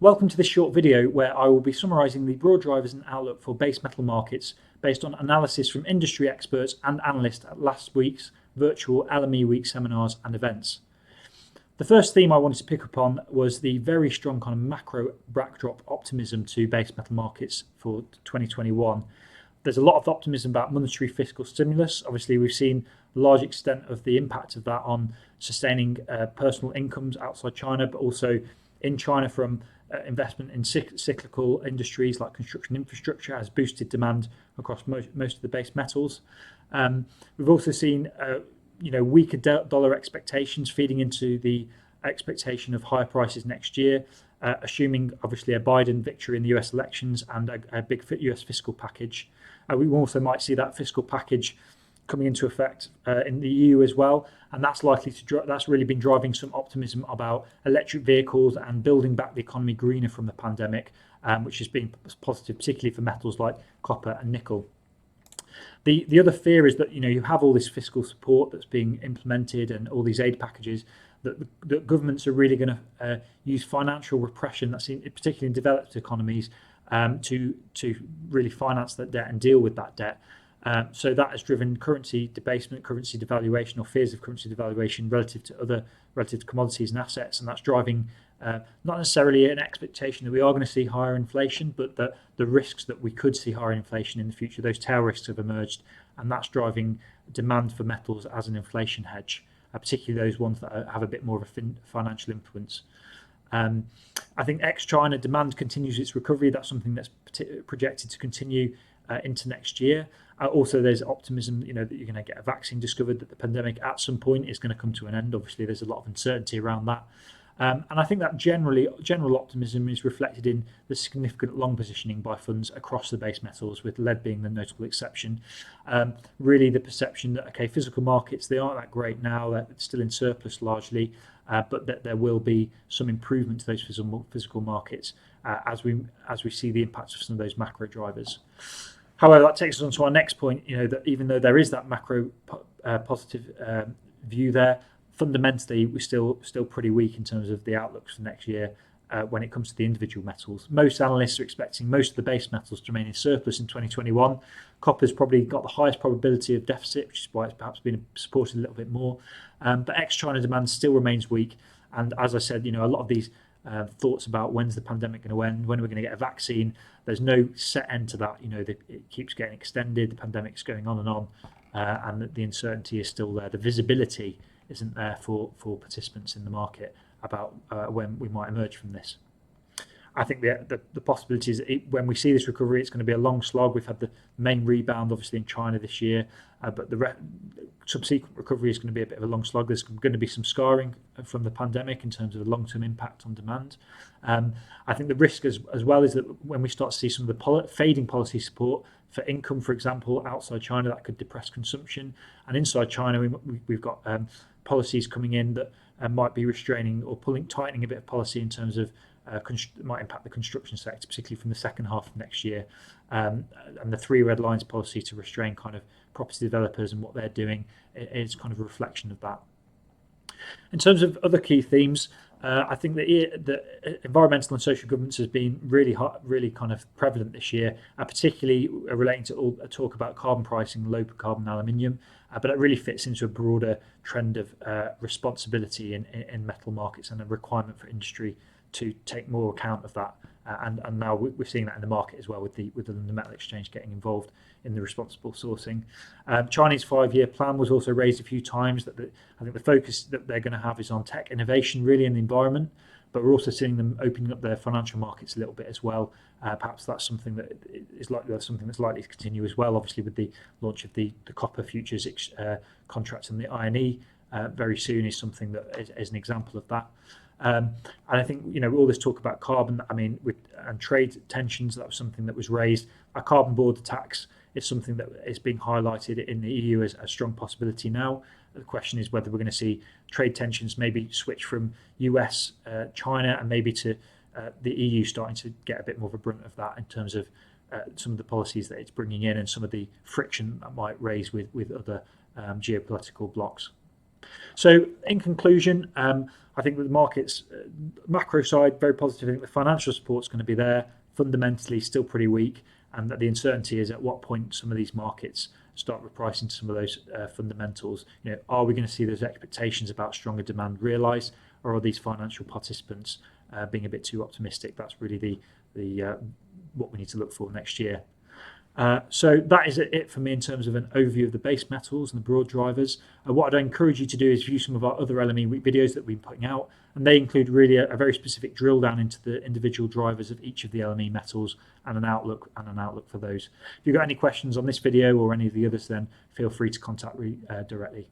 Welcome to this short video where I will be summarising the broad drivers and outlook for base metal markets based on analysis from industry experts and analysts at last week's virtual LME week seminars and events. The first theme I wanted to pick up on was the very strong kind of macro backdrop optimism to base metal markets for 2021. There's a lot of optimism about monetary fiscal stimulus. Obviously, we've seen a large extent of the impact of that on sustaining personal incomes outside China, but also in China from investment in cyclical industries like construction infrastructure has boosted demand across most of the base metals. We've also seen weaker dollar expectations feeding into the expectation of higher prices next year, assuming obviously a Biden victory in the US elections and a big US fiscal package. We also might see that fiscal package coming into effect in the EU as well, and that's likely to that's really been driving some optimism about electric vehicles and building back the economy greener from the pandemic, which has been positive, particularly for metals like copper and nickel. The other fear is that you have all this fiscal support that's being implemented and all these aid packages that governments are really going to use financial repression, that's particularly in developed economies, to really finance that debt and deal with that debt. So that has driven currency debasement, currency devaluation, or fears of currency devaluation relative to commodities and assets, and that's driving not necessarily an expectation that we are going to see higher inflation, but the risks that we could see higher inflation in the future. Those tail risks have emerged, and that's driving demand for metals as an inflation hedge, particularly those ones that have a bit more of a financial influence. I think ex-China demand continues its recovery. That's something that's projected to continue into next year. Also, there's optimism, that you're going to get a vaccine discovered, that the pandemic at some point is going to come to an end. Obviously, there's a lot of uncertainty around that. And I think that general optimism is reflected in the significant long positioning by funds across the base metals, with lead being the notable exception. Really, the perception that, okay, physical markets, they aren't that great now, they're still in surplus largely, but that there will be some improvement to those physical markets as we see the impacts of some of those macro drivers. However, that takes us on to our next point, that even though there is that macro positive view there, fundamentally we're still pretty weak in terms of the outlooks for next year when it comes to the individual metals. Most analysts are expecting most of the base metals to remain in surplus in 2021. Copper's probably got the highest probability of deficit, which is why it's perhaps been supported a little bit more. But ex-China demand still remains weak. And as I said, a lot of these thoughts about when's the pandemic going to end, when are we going to get a vaccine, there's no set end to that. It keeps getting extended, the pandemic's going on, and the uncertainty is still there. The visibility isn't there for participants in the market about when we might emerge from this. I think the possibility is when we see this recovery, it's going to be a long slog. We've had the main rebound, obviously, in China this year, but the subsequent recovery is going to be a bit of a long slog. There's going to be some scarring from the pandemic in terms of the long-term impact on demand. I think the risk as well is that when we start to see some of the fading policy support for income, for example, outside China, that could depress consumption. And inside China, we've got policies coming in that might be restraining or tightening a bit of policy in terms of might impact the construction sector, particularly from the second half of next year. And the 3 red lines policy to restrain kind of property developers and what they're doing is kind of a reflection of that. In terms of other key themes, I think that environmental and social governance has been really kind of prevalent this year, particularly relating to talk about carbon pricing, low carbon aluminium, but it really fits into a broader trend of responsibility in metal markets and a requirement for industry to take more account of that. And now we're seeing that in the market as well, with the Metal Exchange getting involved in the responsible sourcing. Chinese 5-year plan was also raised a few times. I think the focus that they're going to have is on tech innovation, really, in the environment. But we're also seeing them opening up their financial markets a little bit as well. Perhaps that's something that is likely to continue as well. Obviously, with the launch of the copper futures contracts and the INE very soon is something that is an example of that. And I think all this talk about carbon, and trade tensions, that was something that was raised. A carbon border tax is something that is being highlighted in the EU as a strong possibility now. The question is whether we're going to see trade tensions maybe switch from US, China, and maybe to the EU starting to get a bit more of a brunt of that in terms of some of the policies that it's bringing in and some of the friction that might raise with other geopolitical blocs. So in conclusion, I think that the market's macro side, very positive. I think the financial support's going to be there, fundamentally still pretty weak, and that the uncertainty is at what point some of these markets start repricing some of those fundamentals. Are we going to see those expectations about stronger demand realised, or are these financial participants being a bit too optimistic? That's really the what we need to look for next year. So that is it for me in terms of an overview of the base metals and the broad drivers. What I'd encourage you to do is view some of our other LME week videos that we've been putting out, and they include really a very specific drill down into the individual drivers of each of the LME metals and an outlook for those. If you've got any questions on this video or any of the others, then feel free to contact me directly.